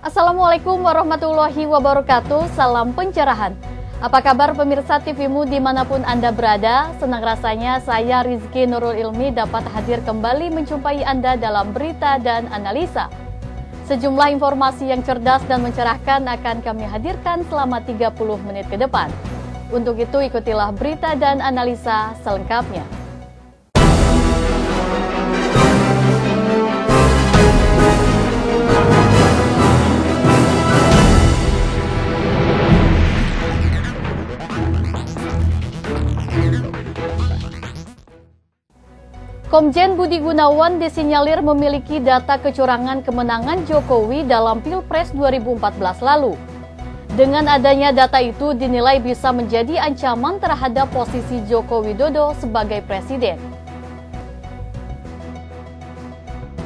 Assalamualaikum warahmatullahi wabarakatuh, salam pencerahan. Apa kabar pemirsa TVMU dimanapun Anda berada? Senang rasanya saya Rizky Nurul Ilmi dapat hadir kembali menjumpai Anda dalam berita dan analisa. Sejumlah informasi yang cerdas dan mencerahkan akan kami hadirkan selama 30 menit ke depan. Untuk itu ikutilah berita dan analisa selengkapnya. Komjen Budi Gunawan disinyalir memiliki data kecurangan kemenangan Jokowi dalam Pilpres 2014 lalu. Dengan adanya data itu dinilai bisa menjadi ancaman terhadap posisi Joko Widodo sebagai presiden.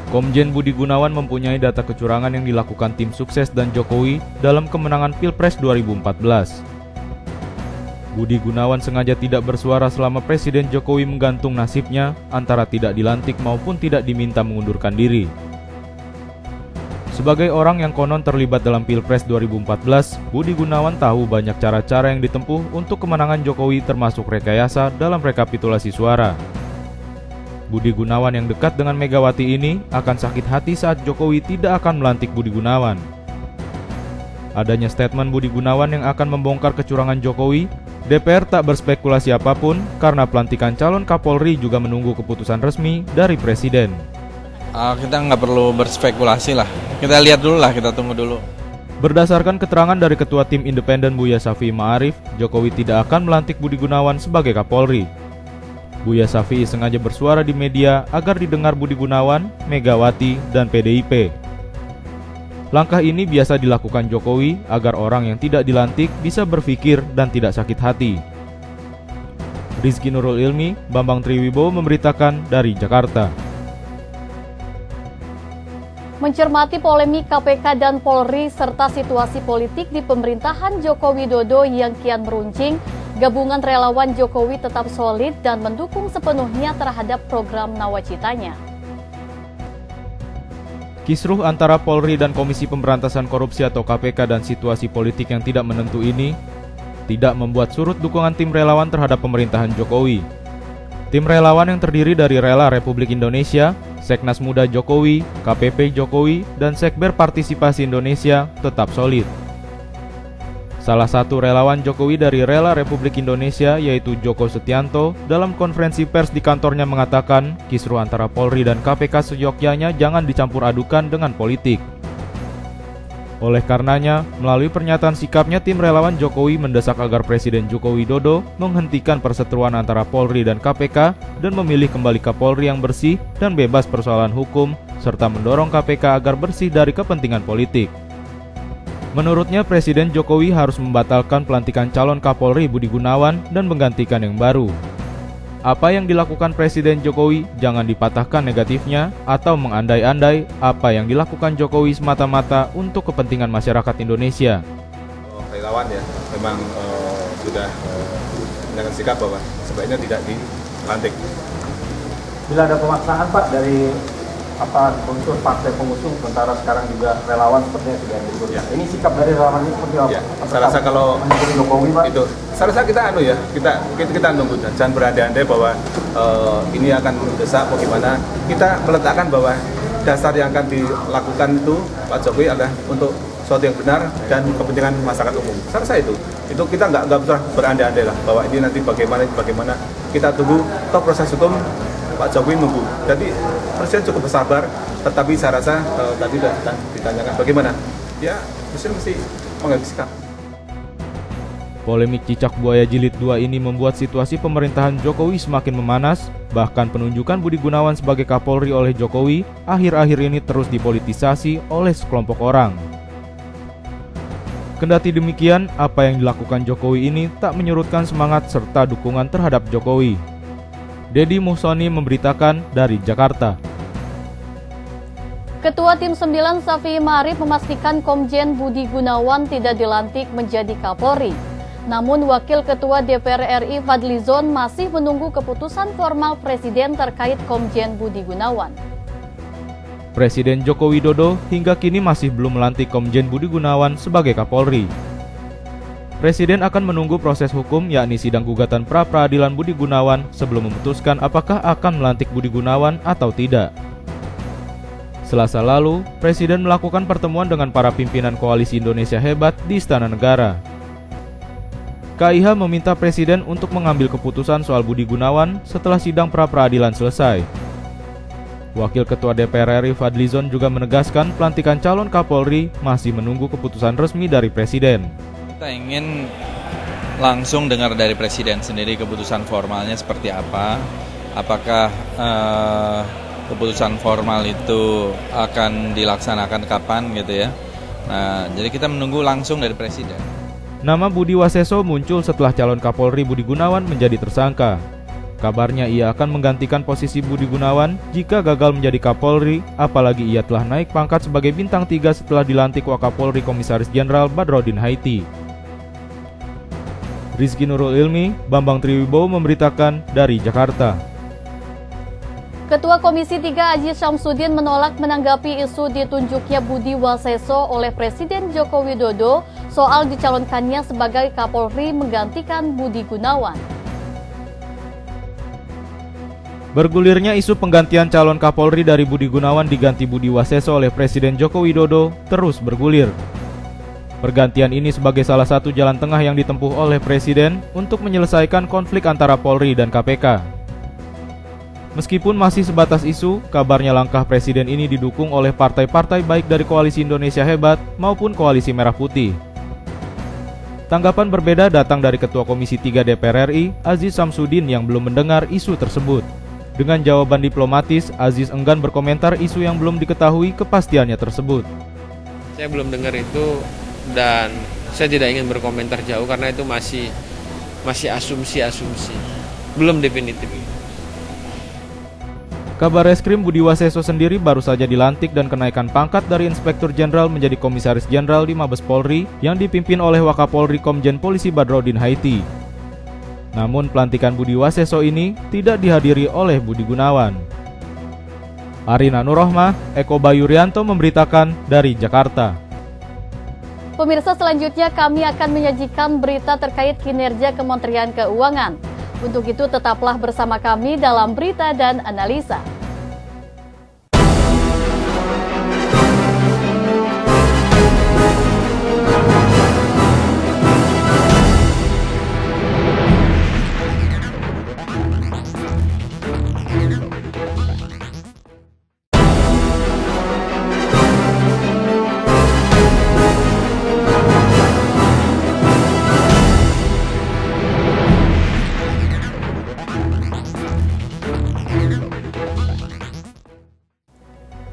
Komjen Budi Gunawan mempunyai data kecurangan yang dilakukan tim sukses dan Jokowi dalam kemenangan Pilpres 2014. Budi Gunawan sengaja tidak bersuara selama Presiden Jokowi menggantung nasibnya antara tidak dilantik maupun tidak diminta mengundurkan diri. Sebagai orang yang konon terlibat dalam Pilpres 2014, Budi Gunawan tahu banyak cara-cara yang ditempuh untuk kemenangan Jokowi termasuk rekayasa dalam rekapitulasi suara. Budi Gunawan yang dekat dengan Megawati ini akan sakit hati saat Jokowi tidak akan melantik Budi Gunawan. Adanya statement Budi Gunawan yang akan membongkar kecurangan Jokowi, DPR tak berspekulasi apapun karena pelantikan calon Kapolri juga menunggu keputusan resmi dari Presiden. Kita nggak perlu berspekulasi lah, kita lihat dulu lah, kita tunggu dulu. Berdasarkan keterangan dari Ketua Tim Independen Buya Shafi'i Ma'arif, Jokowi tidak akan melantik Budi Gunawan sebagai Kapolri. Buya Shafi'i sengaja bersuara di media agar didengar Budi Gunawan, Megawati, dan PDIP. Langkah ini biasa dilakukan Jokowi agar orang yang tidak dilantik bisa berpikir dan tidak sakit hati. Rizky Nurul Ilmi, Bambang Triwibowo memberitakan dari Jakarta. Mencermati polemik KPK dan Polri serta situasi politik di pemerintahan Joko Widodo yang kian meruncing, gabungan relawan Jokowi tetap solid dan mendukung sepenuhnya terhadap program nawacitanya. Kisruh antara Polri dan Komisi Pemberantasan Korupsi atau KPK dan situasi politik yang tidak menentu ini tidak membuat surut dukungan tim relawan terhadap pemerintahan Jokowi. Tim relawan yang terdiri dari Rela Republik Indonesia, Seknas Muda Jokowi, KPP Jokowi, dan Sekber Partisipasi Indonesia tetap solid. Salah satu relawan Jokowi dari Rela Republik Indonesia yaitu Joko Setianto dalam konferensi pers di kantornya mengatakan kisruh antara Polri dan KPK seyogyanya jangan dicampur adukan dengan politik. Oleh karenanya, melalui pernyataan sikapnya tim relawan Jokowi mendesak agar Presiden Joko Widodo menghentikan perseteruan antara Polri dan KPK dan memilih kembali Kapolri yang bersih dan bebas persoalan hukum serta mendorong KPK agar bersih dari kepentingan politik. Menurutnya Presiden Jokowi harus membatalkan pelantikan calon Kapolri Budi Gunawan dan menggantikan yang baru. Apa yang dilakukan Presiden Jokowi jangan dipatahkan negatifnya atau mengandai-andai apa yang dilakukan Jokowi semata-mata untuk kepentingan masyarakat Indonesia. Relawan ya, memang sudah dengan sikap bahwa sebaiknya tidak dilantik. Bila ada pemaksaan Pak dari unsur partai pengusung, sementara sekarang juga relawan sepertinya sudah berikut. Ya. Ini sikap dari relawan ini seperti apa? Ya, saya rasa kalau Jokowi, Pak, itu, saya rasa kita kita nunggu dan jangan berandai-andai bahwa ini akan mendesak bagaimana. Kita meletakkan bahwa dasar yang akan dilakukan itu Pak Jokowi adalah untuk sesuatu yang benar dan kepentingan masyarakat umum. Saya rasa itu kita nggak usah berandai-andai lah bahwa ini nanti bagaimana. Kita tunggu toh proses hukum. Pak Jokowi nunggu. Jadi Presiden cukup bersabar, tetapi saya rasa tadi sudah ditanyakan bagaimana. Ya, Presiden mesti mengambil sikap. Polemik cicak buaya jilid 2 ini membuat situasi pemerintahan Jokowi semakin memanas, bahkan penunjukan Budi Gunawan sebagai Kapolri oleh Jokowi akhir-akhir ini terus dipolitisasi oleh sekelompok orang. Kendati demikian, apa yang dilakukan Jokowi ini tak menyurutkan semangat serta dukungan terhadap Jokowi. Dedi Muhsoni memberitakan dari Jakarta. Ketua Tim 9 Shafi'i Ma'arif memastikan Komjen Budi Gunawan tidak dilantik menjadi Kapolri. Namun Wakil Ketua DPR RI Fadlizon masih menunggu keputusan formal Presiden terkait Komjen Budi Gunawan. Presiden Joko Widodo hingga kini masih belum melantik Komjen Budi Gunawan sebagai Kapolri. Presiden akan menunggu proses hukum yakni sidang gugatan pra-peradilan Budi Gunawan sebelum memutuskan apakah akan melantik Budi Gunawan atau tidak. Selasa lalu, Presiden melakukan pertemuan dengan para pimpinan Koalisi Indonesia Hebat di Istana Negara. KIH meminta Presiden untuk mengambil keputusan soal Budi Gunawan setelah sidang pra-peradilan selesai. Wakil Ketua DPR RI Fadlizon juga menegaskan pelantikan calon Kapolri masih menunggu keputusan resmi dari Presiden. Kita ingin langsung dengar dari Presiden sendiri keputusan formalnya seperti apa. Apakah keputusan formal itu akan dilaksanakan kapan gitu ya. Nah, jadi kita menunggu langsung dari Presiden. Nama Budi Waseso muncul setelah calon Kapolri Budi Gunawan menjadi tersangka. Kabarnya ia akan menggantikan posisi Budi Gunawan jika gagal menjadi Kapolri, apalagi ia telah naik pangkat sebagai bintang 3 setelah dilantik Wakapolri Komisaris Jenderal Badrodin Haiti. Rizky Nurul Ilmi, Bambang Triwibowo memberitakan dari Jakarta. Ketua Komisi 3 Aziz Syamsuddin menolak menanggapi isu ditunjuknya Budi Waseso oleh Presiden Joko Widodo soal dicalonkannya sebagai Kapolri menggantikan Budi Gunawan. Bergulirnya isu penggantian calon Kapolri dari Budi Gunawan diganti Budi Waseso oleh Presiden Joko Widodo terus bergulir. Pergantian ini sebagai salah satu jalan tengah yang ditempuh oleh Presiden untuk menyelesaikan konflik antara Polri dan KPK. Meskipun masih sebatas isu, kabarnya langkah Presiden ini didukung oleh partai-partai baik dari Koalisi Indonesia Hebat maupun Koalisi Merah Putih. Tanggapan berbeda datang dari Ketua Komisi 3 DPR RI, Aziz Syamsuddin yang belum mendengar isu tersebut. Dengan jawaban diplomatis, Aziz enggan berkomentar isu yang belum diketahui kepastiannya tersebut. Saya belum dengar itu dan saya tidak ingin berkomentar jauh karena itu masih asumsi-asumsi, belum definitif. Kabar Reskrim Budi Waseso sendiri baru saja dilantik dan kenaikan pangkat dari Inspektur Jenderal menjadi Komisaris Jenderal di Mabes Polri yang dipimpin oleh Wakapolri Komjen Polisi Badrodin Haiti. Namun pelantikan Budi Waseso ini tidak dihadiri oleh Budi Gunawan. Arina Nurrohmah, Eko Bayurianto memberitakan dari Jakarta. Pemirsa, selanjutnya kami akan menyajikan berita terkait kinerja Kementerian Keuangan. Untuk itu tetaplah bersama kami dalam Berita dan Analisa.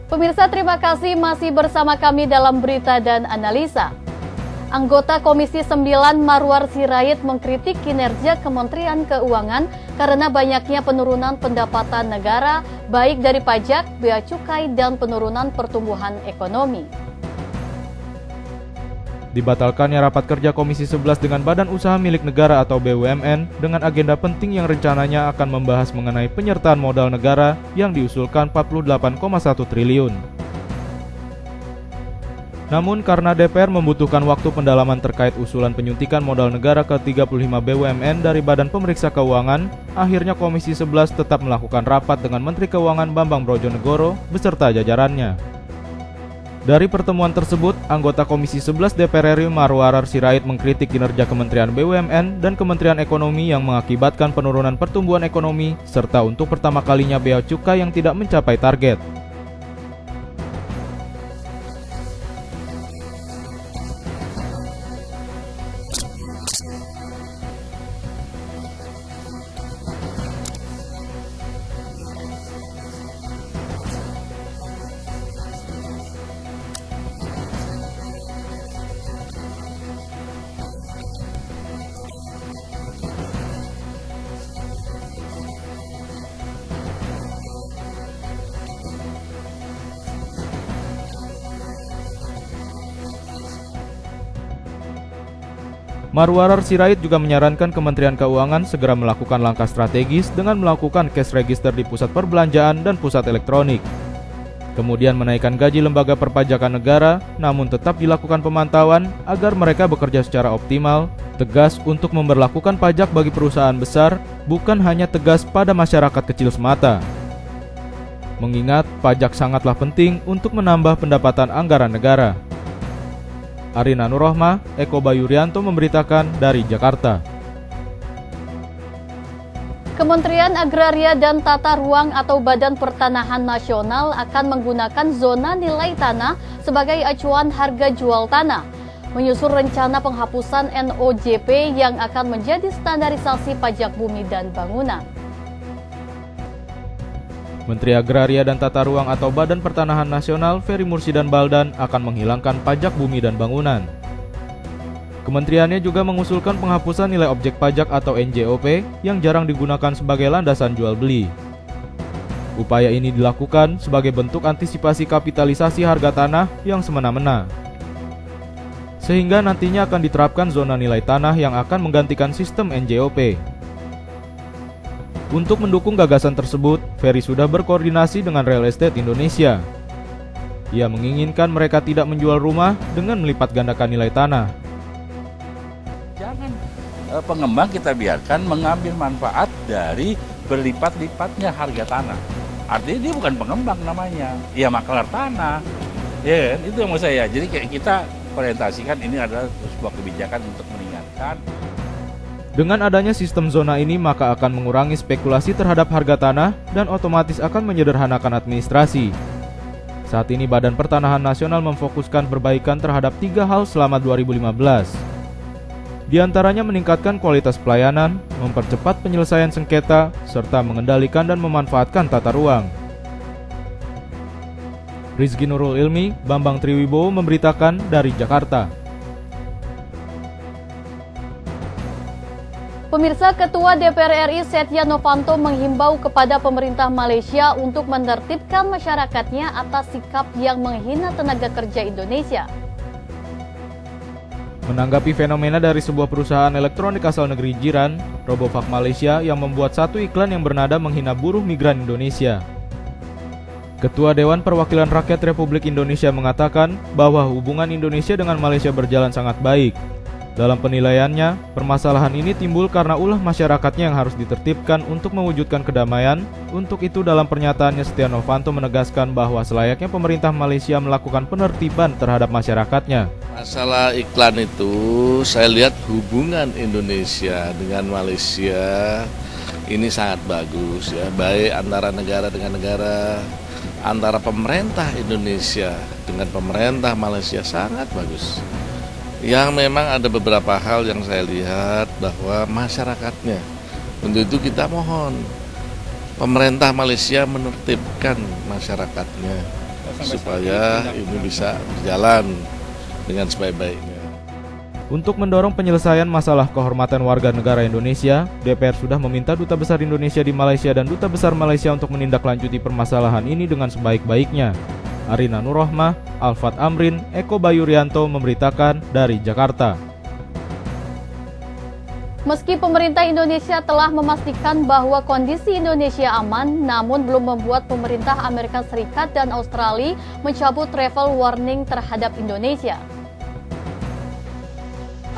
Pemirsa, terima kasih masih bersama kami dalam Berita dan Analisa. Anggota Komisi 9 Marwar Sirait mengkritik kinerja Kementerian Keuangan karena banyaknya penurunan pendapatan negara, baik dari pajak, bea cukai, dan penurunan pertumbuhan ekonomi. Dibatalkannya rapat kerja Komisi 11 dengan Badan Usaha Milik Negara atau BUMN dengan agenda penting yang rencananya akan membahas mengenai penyertaan modal negara yang diusulkan 48,1 triliun. Namun karena DPR membutuhkan waktu pendalaman terkait usulan penyuntikan modal negara ke 35 BUMN dari Badan Pemeriksa Keuangan, akhirnya Komisi 11 tetap melakukan rapat dengan Menteri Keuangan Bambang Brojonegoro beserta jajarannya. Dari pertemuan tersebut, anggota Komisi 11 DPR RI Marwar Sirait mengkritik kinerja Kementerian BUMN dan Kementerian Ekonomi yang mengakibatkan penurunan pertumbuhan ekonomi, serta untuk pertama kalinya bea cukai yang tidak mencapai target. Marwar Sirait juga menyarankan Kementerian Keuangan segera melakukan langkah strategis dengan melakukan cash register di pusat perbelanjaan dan pusat elektronik. Kemudian menaikkan gaji lembaga perpajakan negara, namun tetap dilakukan pemantauan agar mereka bekerja secara optimal, tegas untuk memberlakukan pajak bagi perusahaan besar, bukan hanya tegas pada masyarakat kecil semata. Mengingat pajak sangatlah penting untuk menambah pendapatan anggaran negara. Arina Nurrohmah, Eko Bayurianto memberitakan dari Jakarta. Kementerian Agraria dan Tata Ruang atau Badan Pertanahan Nasional akan menggunakan zona nilai tanah sebagai acuan harga jual tanah, menyusul rencana penghapusan NOJP yang akan menjadi standarisasi pajak bumi dan bangunan. Menteri Agraria dan Tata Ruang atau Badan Pertanahan Nasional Ferry Mursidan Baldan akan menghilangkan pajak bumi dan bangunan. Kementeriannya juga mengusulkan penghapusan nilai objek pajak atau NJOP yang jarang digunakan sebagai landasan jual beli. Upaya ini dilakukan sebagai bentuk antisipasi kapitalisasi harga tanah yang semena-mena. Sehingga nantinya akan diterapkan zona nilai tanah yang akan menggantikan sistem NJOP. Untuk mendukung gagasan tersebut, Ferry sudah berkoordinasi dengan Real Estate Indonesia. Ia menginginkan mereka tidak menjual rumah dengan melipat gandakan nilai tanah. Jangan pengembang kita biarkan mengambil manfaat dari berlipat-lipatnya harga tanah. Artinya dia bukan pengembang namanya, ya maklar tanah. Ya kan? Itu yang mau saya. Jadi kayak kita orientasikan ini adalah sebuah kebijakan untuk mengingatkan. Dengan adanya sistem zona ini maka akan mengurangi spekulasi terhadap harga tanah dan otomatis akan menyederhanakan administrasi. Saat ini Badan Pertanahan Nasional memfokuskan perbaikan terhadap 3 hal selama 2015. Di antaranya meningkatkan kualitas pelayanan, mempercepat penyelesaian sengketa, serta mengendalikan dan memanfaatkan tata ruang. Rizky Nurul Ilmi, Bambang Triwibowo memberitakan dari Jakarta. Pemirsa, Ketua DPR RI Setia Novanto menghimbau kepada pemerintah Malaysia untuk menertibkan masyarakatnya atas sikap yang menghina tenaga kerja Indonesia. Menanggapi fenomena dari sebuah perusahaan elektronik asal negeri jiran, Robovac Malaysia yang membuat satu iklan yang bernada menghina buruh migran Indonesia. Ketua Dewan Perwakilan Rakyat Republik Indonesia mengatakan bahwa hubungan Indonesia dengan Malaysia berjalan sangat baik. Dalam penilaiannya, permasalahan ini timbul karena ulah masyarakatnya yang harus ditertibkan untuk mewujudkan kedamaian. Untuk itu dalam pernyataannya Setia Novanto menegaskan bahwa selayaknya pemerintah Malaysia melakukan penertiban terhadap masyarakatnya. Masalah iklan itu saya lihat hubungan Indonesia dengan Malaysia ini sangat bagus ya, baik antara negara dengan negara, antara pemerintah Indonesia dengan pemerintah Malaysia sangat bagus. Yang memang ada beberapa hal yang saya lihat bahwa masyarakatnya, untuk itu kita mohon pemerintah Malaysia menertibkan masyarakatnya supaya ini bisa berjalan dengan sebaik-baiknya. Untuk mendorong penyelesaian masalah kehormatan warga negara Indonesia, DPR sudah meminta Duta Besar Indonesia di Malaysia dan Duta Besar Malaysia untuk menindaklanjuti permasalahan ini dengan sebaik-baiknya. Arina Nurrohmah, Alfat Amrin, Eko Bayurianto memberitakan dari Jakarta. Meski pemerintah Indonesia telah memastikan bahwa kondisi Indonesia aman, namun belum membuat pemerintah Amerika Serikat dan Australia mencabut travel warning terhadap Indonesia.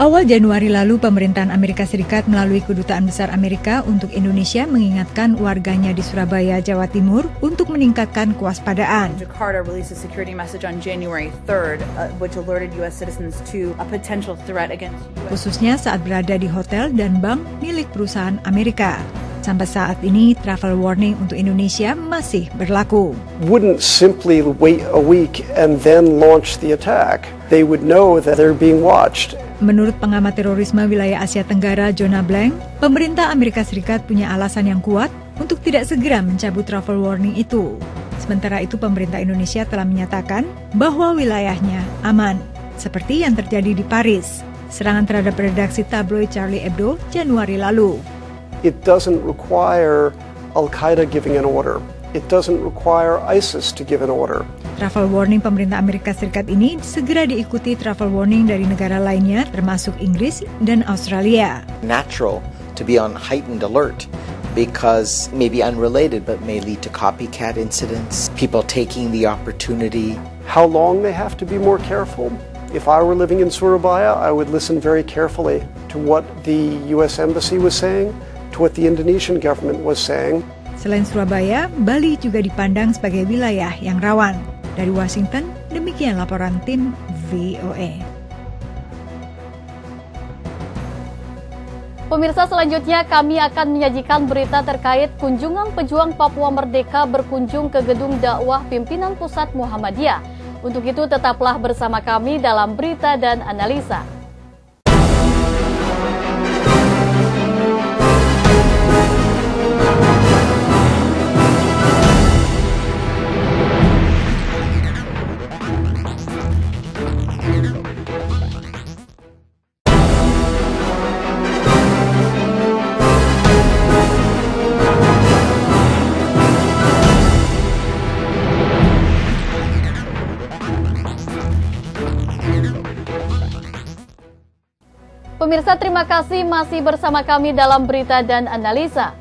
Awal Januari lalu, pemerintahan Amerika Serikat melalui Kedutaan Besar Amerika untuk Indonesia mengingatkan warganya di Surabaya, Jawa Timur untuk meningkatkan kewaspadaan. Jakarta released a security message on January 3rd, which alerted U.S. citizens to a potential threat against U.S. Khususnya saat berada di hotel dan bank milik perusahaan Amerika. Sampai saat ini, travel warning untuk Indonesia masih berlaku. Wouldn't simply wait a week and then launch the attack. They would know that they're being watched. Menurut pengamat terorisme wilayah Asia Tenggara, Jonah Blank, pemerintah Amerika Serikat punya alasan yang kuat untuk tidak segera mencabut travel warning itu. Sementara itu, pemerintah Indonesia telah menyatakan bahwa wilayahnya aman, seperti yang terjadi di Paris. Serangan terhadap redaksi tabloid Charlie Hebdo Januari lalu. It doesn't require Al-Qaeda giving an order. It doesn't require ISIS to give an order. Travel warning pemerintah Amerika Serikat ini segera diikuti travel warning dari negara lainnya termasuk Inggris dan Australia. Natural to be on heightened alert because maybe unrelated but may lead to copycat incidents, people taking the opportunity. How long they have to be more careful? If I were living in Surabaya, I would listen very carefully to what the US Embassy was saying, to what the Indonesian government was saying. Selain Surabaya, Bali juga dipandang sebagai wilayah yang rawan. Dari Washington, demikian laporan tim VOA. Pemirsa, selanjutnya kami akan menyajikan berita terkait kunjungan pejuang Papua Merdeka berkunjung ke gedung dakwah pimpinan pusat Muhammadiyah. Untuk itu tetaplah bersama kami dalam berita dan analisa. Pemirsa, terima kasih masih bersama kami dalam berita dan analisa.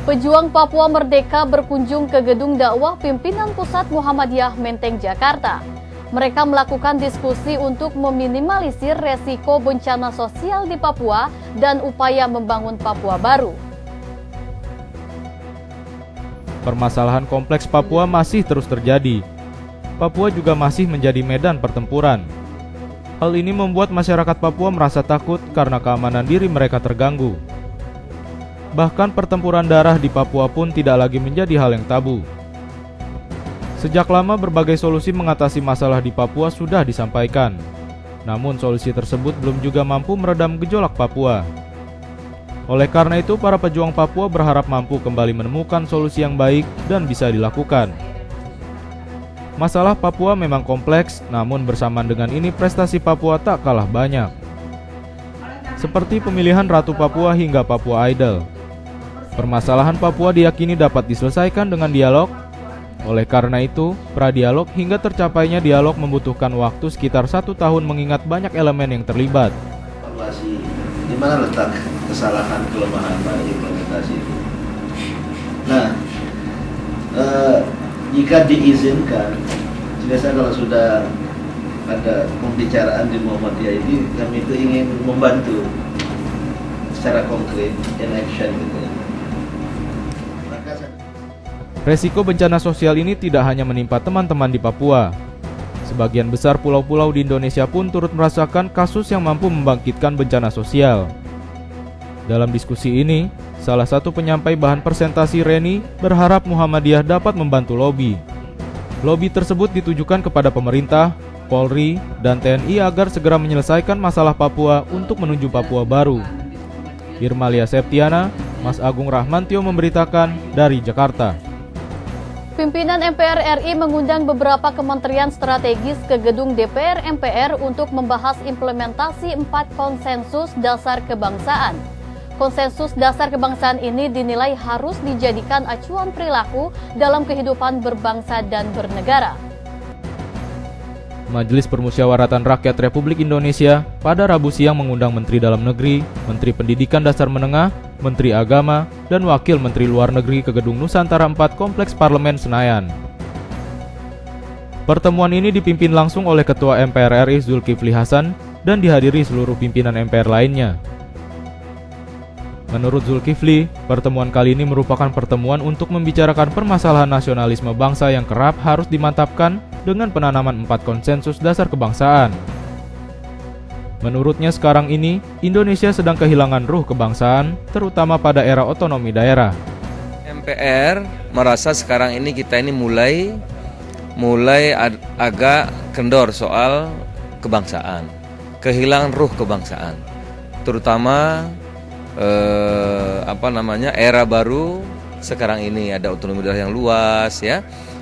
Pejuang Papua Merdeka berkunjung ke gedung dakwah pimpinan pusat Muhammadiyah Menteng, Jakarta. Mereka melakukan diskusi untuk meminimalisir resiko bencana sosial di Papua dan upaya membangun Papua baru. Permasalahan kompleks Papua masih terus terjadi. Papua juga masih menjadi medan pertempuran. Hal ini membuat masyarakat Papua merasa takut karena keamanan diri mereka terganggu. Bahkan pertempuran darah di Papua pun tidak lagi menjadi hal yang tabu. Sejak lama berbagai solusi mengatasi masalah di Papua sudah disampaikan. Namun solusi tersebut belum juga mampu meredam gejolak Papua. Oleh karena itu, para pejuang Papua berharap mampu kembali menemukan solusi yang baik dan bisa dilakukan. Masalah Papua memang kompleks, namun bersamaan dengan ini prestasi Papua tak kalah banyak. Seperti pemilihan Ratu Papua hingga Papua Idol. Permasalahan Papua diyakini dapat diselesaikan dengan dialog. Oleh karena itu, pradialog hingga tercapainya dialog membutuhkan waktu sekitar 1 tahun mengingat banyak elemen yang terlibat. Evaluasi di mana letak kesalahan kelemahan pada implementasi itu. Nah, jika diizinkan, biasanya kalau sudah ada pembicaraan di Muhammadiyah ini, kami itu ingin membantu secara konkret, in action gitu ya. Resiko bencana sosial ini tidak hanya menimpa teman-teman di Papua. Sebagian besar pulau-pulau di Indonesia pun turut merasakan kasus yang mampu membangkitkan bencana sosial. Dalam diskusi ini, salah satu penyampai bahan presentasi Reni berharap Muhammadiyah dapat membantu lobi. Lobi tersebut ditujukan kepada pemerintah, Polri, dan TNI agar segera menyelesaikan masalah Papua untuk menuju Papua baru. Irmalia Septiana, Mas Agung Rahmantio memberitakan dari Jakarta. Pimpinan MPR RI mengundang beberapa kementerian strategis ke gedung DPR MPR untuk membahas implementasi 4 konsensus dasar kebangsaan. Konsensus dasar kebangsaan ini dinilai harus dijadikan acuan perilaku dalam kehidupan berbangsa dan bernegara. Majelis Permusyawaratan Rakyat Republik Indonesia pada Rabu siang mengundang Menteri Dalam Negeri, Menteri Pendidikan Dasar Menengah, Menteri Agama, dan Wakil Menteri Luar Negeri ke Gedung Nusantara 4 Kompleks Parlemen Senayan. Pertemuan ini dipimpin langsung oleh Ketua MPR RI Zulkifli Hasan dan dihadiri seluruh pimpinan MPR lainnya. Menurut Zulkifli, pertemuan kali ini merupakan pertemuan untuk membicarakan permasalahan nasionalisme bangsa yang kerap harus dimantapkan dengan penanaman 4 konsensus dasar kebangsaan. Menurutnya sekarang ini, Indonesia sedang kehilangan ruh kebangsaan, terutama pada era otonomi daerah. MPR merasa sekarang ini kita ini mulai agak kendor soal kebangsaan, kehilangan ruh kebangsaan, terutama era baru sekarang ini ada otonomi daerah yang luas ya.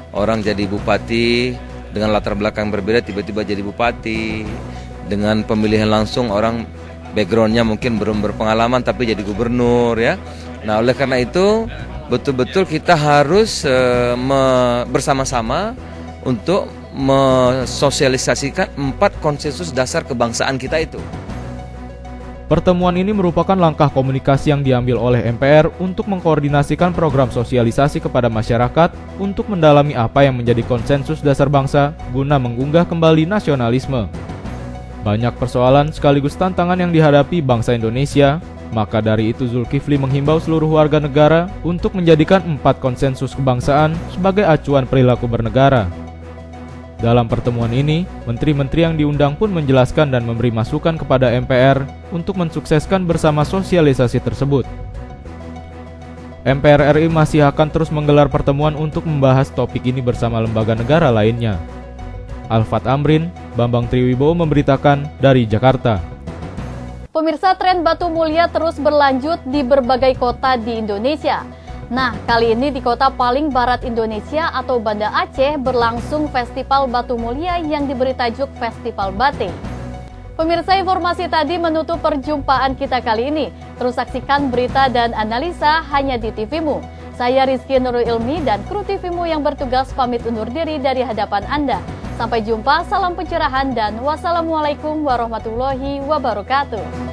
Orang jadi bupati dengan latar belakang berbeda tiba-tiba jadi bupati. Dengan pemilihan langsung orang backgroundnya mungkin belum berpengalaman tapi jadi gubernur ya. Nah, oleh karena itu betul-betul kita harus bersama-sama untuk mensosialisasikan 4 konsensus dasar kebangsaan kita itu. Pertemuan ini merupakan langkah komunikasi yang diambil oleh MPR untuk mengkoordinasikan program sosialisasi kepada masyarakat untuk mendalami apa yang menjadi konsensus dasar bangsa guna mengunggah kembali nasionalisme. Banyak persoalan sekaligus tantangan yang dihadapi bangsa Indonesia, maka dari itu Zulkifli menghimbau seluruh warga negara untuk menjadikan 4 konsensus kebangsaan sebagai acuan perilaku bernegara. Dalam pertemuan ini, menteri-menteri yang diundang pun menjelaskan dan memberi masukan kepada MPR untuk mensukseskan bersama sosialisasi tersebut. MPR RI masih akan terus menggelar pertemuan untuk membahas topik ini bersama lembaga negara lainnya. Alfat Amrin, Bambang Triwibowo memberitakan dari Jakarta. Pemirsa, tren Batu Mulia terus berlanjut di berbagai kota di Indonesia. Nah, kali ini di kota paling barat Indonesia atau Banda Aceh berlangsung Festival Batu Mulia yang diberi tajuk Festival Bate. Pemirsa, informasi tadi menutup perjumpaan kita kali ini. Terus saksikan berita dan analisa hanya di TVMU. Saya Rizky Nurul Ilmi dan kru TVMU yang bertugas pamit undur diri dari hadapan Anda. Sampai jumpa, salam pencerahan dan wassalamualaikum warahmatullahi wabarakatuh.